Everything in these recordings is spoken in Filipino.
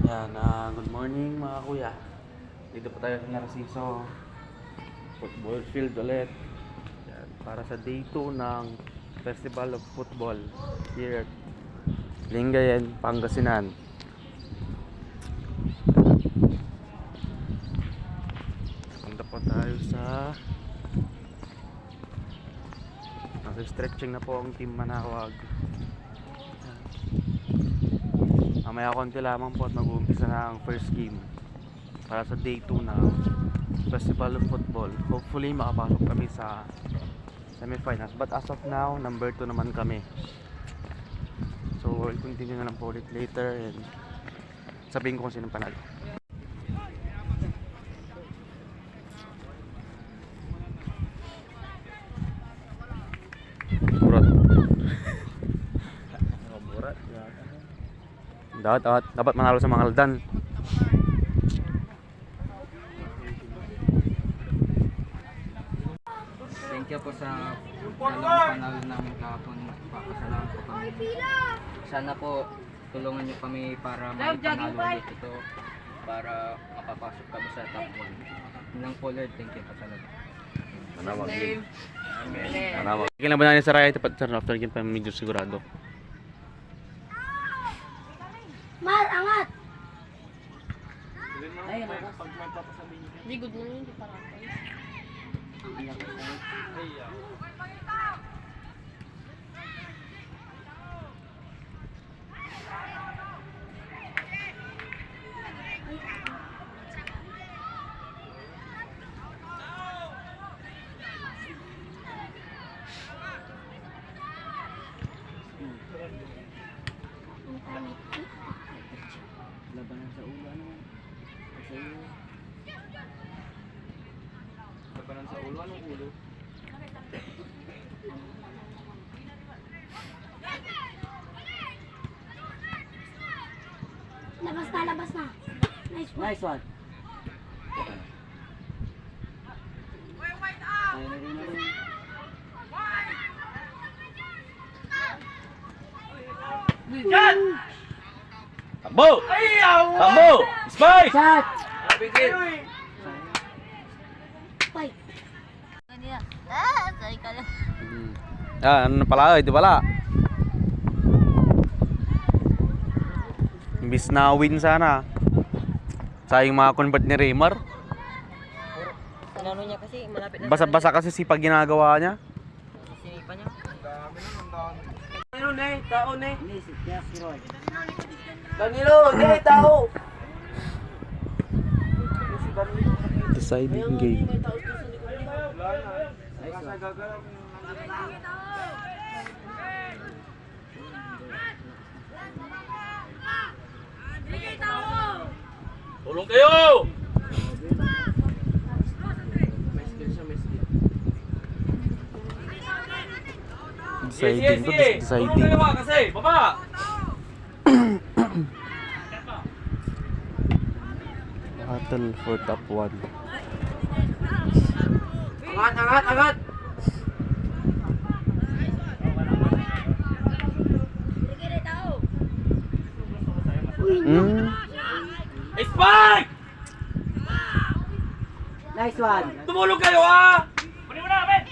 Yan, good morning mga kuya. Dito po tayo sa Narciso Football Field ulit. Yan, para sa day 2 ng Festival of Football here at Lingayen, Pangasinan. Punta po tayo sa nag-stretching na po ang Team Manawag. Mamaya konti lamang po at mag-uumpisa na ang first game para sa day 2 ng Festival of Football. Hopefully makapasok kami sa semifinals, but as of now number 2 naman kami, so we'll continue na lang po ulit later and sabihin ko kung sino panalo. Dapat manalo sa mga Aldan. Thank you po sa dalawang panalo namin kahapon. Papasalamat po kami. Sana po tulungan niyo kami para maipanalo ulit ito para makapasok kami sa top 1. Yun lang po, Lord. Thank you po talaga. Manawag game. Manawag. Kailan ba natin sa Raya tapat sir after game pa medyo sigurado. Mar, angat! Ay, Hindi, good na yun. Hindi para ako. labanan sa ulo, ano? Sa iyo. Labanan sa ulo, anong ulo? Labas na. Nice one. Nice one. Ay, rin. Yan! Takbo! Takbo! Spike! Shot! Fight. Ano na pala, di pala. Imbis na win sana. Sayang mga convert ni Raymar. Ano niya kasi, malapit na. Basa-basa kasi sipag ginagawa niya. Sinipa niya. Danilo, ne, tao, ne. Danilo, ne, tao. Deciding game. Tulong kayo! Deciding to Tulong deciding. kayo ba kasi? Baba! Battle for top 1. Angat! Spike! Nice one. Tumulong kayo ha! Kunin mo na, Ben!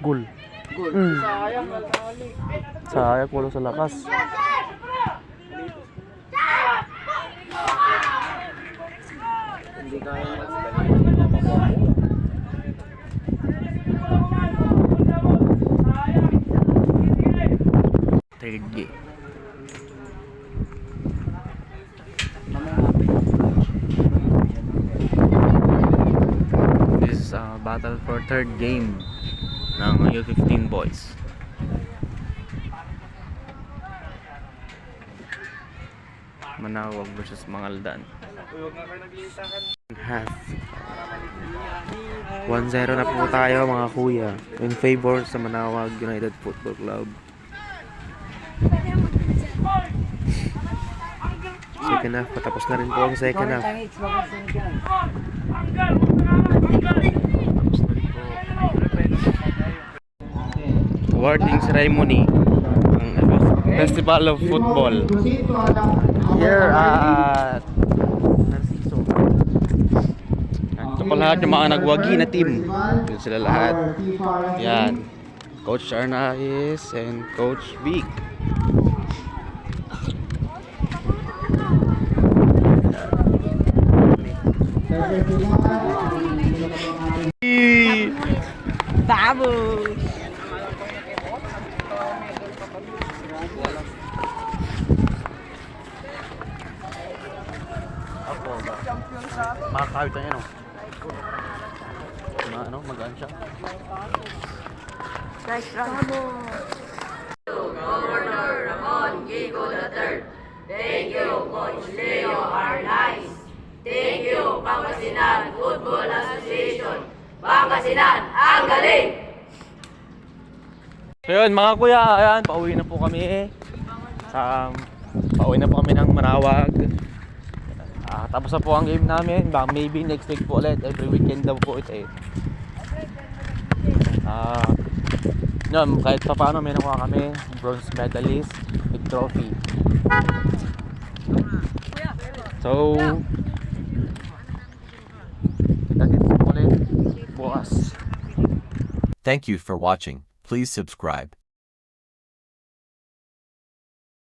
Goal. Sayang, Sayang wala sa lakas. hindi kaya Third game. This is a battle for third game ng U15 boys. Manawag versus Mangaldan. Half. 1-0 na po tayo mga kuya. In favor sa Manawag United Football Club. second half. Patapos na rin po ang second half. Awarding ceremony ng Festival of Football here at Narciso. Ito po lahat yung mga nagwagi na team. Yun sila lahat. Yan. Coach Arnaiz and Coach Vic. Vamos! Makakawit na yan, oh. Magaan siya. So yun, mga kuya, ayan, pauwi na po kami. Pauwi na po kami ng Manawag. Tapos na po ang game namin. Maybe next week po ulit. Every weekend daw po ito eh. Yun, kahit pa paano may nakuha kami. Bronze medalist with trophy. So, kita-kits po ulit bukas. Thank you for watching. Please subscribe.